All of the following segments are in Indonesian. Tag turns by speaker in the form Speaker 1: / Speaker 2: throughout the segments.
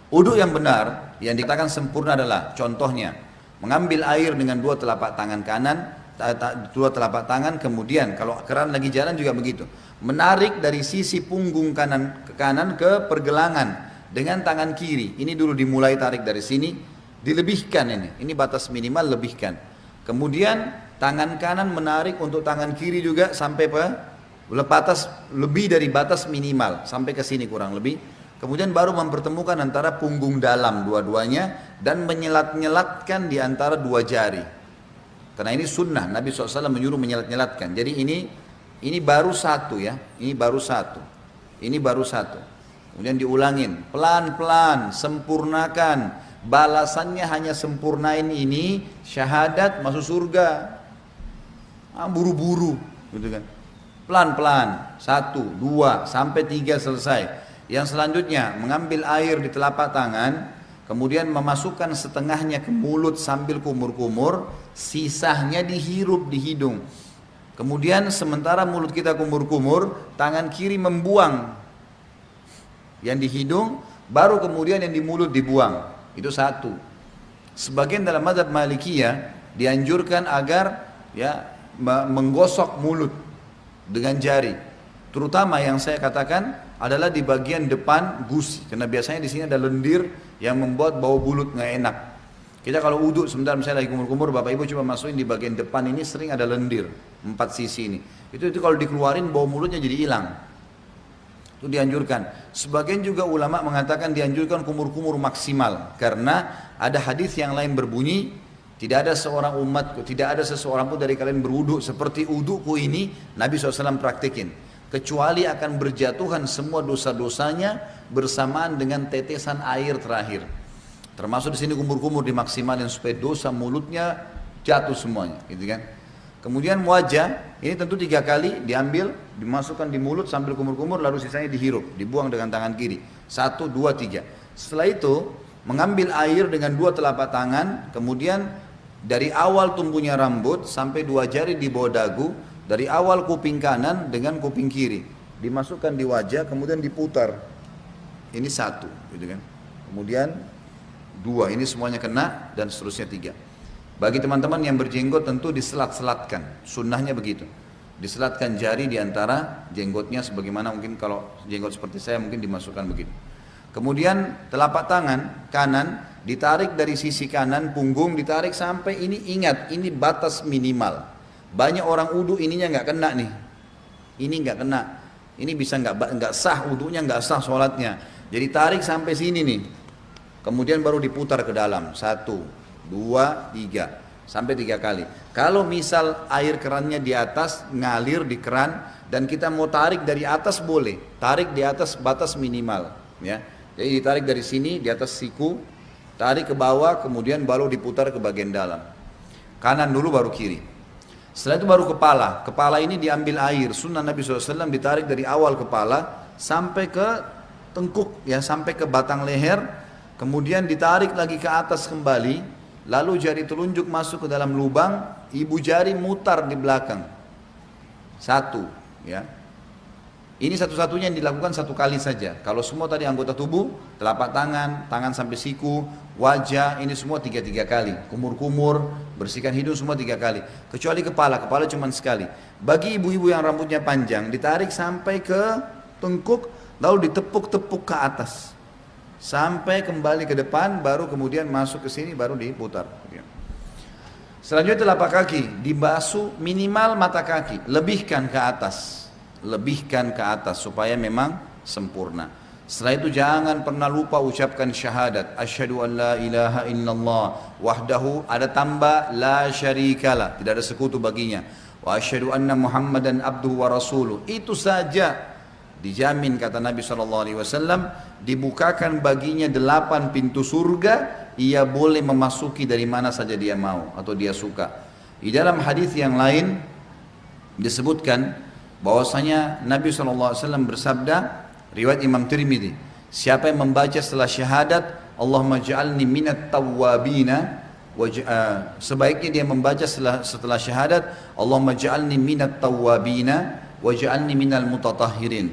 Speaker 1: Uduk yang benar, yang dikatakan sempurna adalah contohnya mengambil air dengan dua telapak tangan kanan, dua telapak tangan, kemudian kalau keran lagi jalan juga begitu, menarik dari sisi punggung kanan ke kanan ke pergelangan dengan tangan kiri. Ini dulu dimulai tarik dari sini, dilebihkan ini batas minimal lebihkan. Kemudian tangan kanan menarik untuk tangan kiri juga sampai batas lebih dari batas minimal sampai ke sini kurang lebih. Kemudian baru mempertemukan antara punggung dalam dua-duanya dan menyelat-nyelatkan di antara dua jari. Karena ini sunnah, Nabi SAW menyuruh menyelat-nyelatkan. Jadi ini baru satu ya, ini baru satu. Ini baru satu. Kemudian diulangin, pelan-pelan, sempurnakan. Balasannya hanya sempurnain ini, syahadat masuk surga. Buru-buru, gitu kan. Pelan-pelan, 1, 2, sampai 3 selesai. Yang selanjutnya mengambil air di telapak tangan, kemudian memasukkan setengahnya ke mulut sambil kumur-kumur, sisanya dihirup di hidung. Kemudian sementara mulut kita kumur-kumur, tangan kiri membuang yang di hidung, baru kemudian yang di mulut dibuang. Itu satu. Sebagian dalam mazhab Malikiyah dianjurkan agar ya menggosok mulut dengan jari. Terutama yang saya katakan adalah di bagian depan gusi, karena biasanya di sini ada lendir yang membuat bau mulut nggak enak. Kita kalau uduk sebentar misalnya lagi kumur-kumur, bapak ibu coba masukin di bagian depan ini sering ada lendir 4 sisi ini. Itu kalau dikeluarin bau mulutnya jadi hilang. Itu dianjurkan. Sebagian juga ulama mengatakan dianjurkan kumur-kumur maksimal, karena ada hadis yang lain berbunyi, tidak ada seorang umatku, tidak ada seseorang pun dari kalian berwuduk seperti udukku ini, Nabi SAW praktikin, kecuali akan berjatuhan semua dosa-dosanya bersamaan dengan tetesan air terakhir. Termasuk di sini kumur-kumur dimaksimalin supaya dosa mulutnya jatuh semuanya, gitu kan? Kemudian wajah ini tentu 3 kali diambil, dimasukkan di mulut sambil kumur-kumur, lalu sisanya dihirup, dibuang dengan tangan kiri. 1, 2, 3. Setelah itu mengambil air dengan 2 telapak tangan, kemudian dari awal tumbuhnya rambut sampai 2 jari di bawah dagu, dari awal kuping kanan dengan kuping kiri, dimasukkan di wajah, kemudian diputar. Ini 1, gitu kan? Kemudian 2, ini semuanya kena, dan seterusnya 3. Bagi teman-teman yang berjenggot tentu diselat-selatkan, sunnahnya begitu. Diselatkan jari di antara jenggotnya, sebagaimana mungkin kalau jenggot seperti saya mungkin dimasukkan begitu. Kemudian telapak tangan kanan ditarik dari sisi kanan, punggung ditarik sampai ini, ingat ini batas minimal. Banyak orang wudu ininya nggak kena nih, ini nggak kena, ini bisa nggak sah wudunya, nggak sah sholatnya. Jadi tarik sampai sini nih, kemudian baru diputar ke dalam, 1, 2, 3, sampai 3 kali. Kalau misal air kerannya di atas, ngalir di keran, dan kita mau tarik dari atas boleh, tarik di atas batas minimal, ya. Jadi ditarik dari sini di atas siku, tarik ke bawah, kemudian baru diputar ke bagian dalam. Kanan dulu baru kiri. Setelah itu baru kepala. Kepala ini diambil air. Sunnah Nabi SAW ditarik dari awal kepala sampai ke tengkuk, ya, sampai ke batang leher. Kemudian ditarik lagi ke atas kembali. Lalu jari telunjuk masuk ke dalam lubang. Ibu jari mutar di belakang. 1, ya. Ini satu-satunya yang dilakukan 1 kali saja. Kalau semua tadi anggota tubuh, telapak tangan, tangan sampai siku, wajah, ini semua 3 kali. Kumur-kumur, bersihkan hidung semua 3 kali. Kecuali kepala cuma sekali. Bagi ibu-ibu yang rambutnya panjang, ditarik sampai ke tengkuk, lalu ditepuk-tepuk ke atas. Sampai kembali ke depan, baru kemudian masuk ke sini, baru diputar. Selanjutnya telapak kaki, dibasuh minimal mata kaki, lebihkan ke atas. Lebihkan ke atas supaya memang sempurna. Setelah itu jangan pernah lupa ucapkan syahadat, asyhadu an la ilaha illallah wahdahu, ada tambah la syarikalah, tidak ada sekutu baginya, wa asyhadu anna muhammadan abduhu wa rasuluh. Itu saja dijamin, kata Nabi SAW, dibukakan baginya 8 pintu surga, ia boleh memasuki dari mana saja dia mau atau dia suka. Di dalam hadis yang lain disebutkan bahwasanya Nabi SAW bersabda, riwayat Imam Tirmidzi, siapa yang membaca setelah syahadat Allahumma ja'alni minat tawwabina, sebaiknya dia membaca setelah syahadat Allahumma ja'alni minat tawwabina wa ja'alni minal mutatahhirin,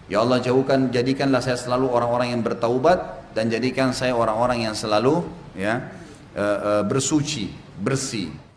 Speaker 1: ya Allah jadikanlah saya selalu orang-orang yang bertaubat dan jadikan saya orang-orang yang selalu ya bersuci, bersih.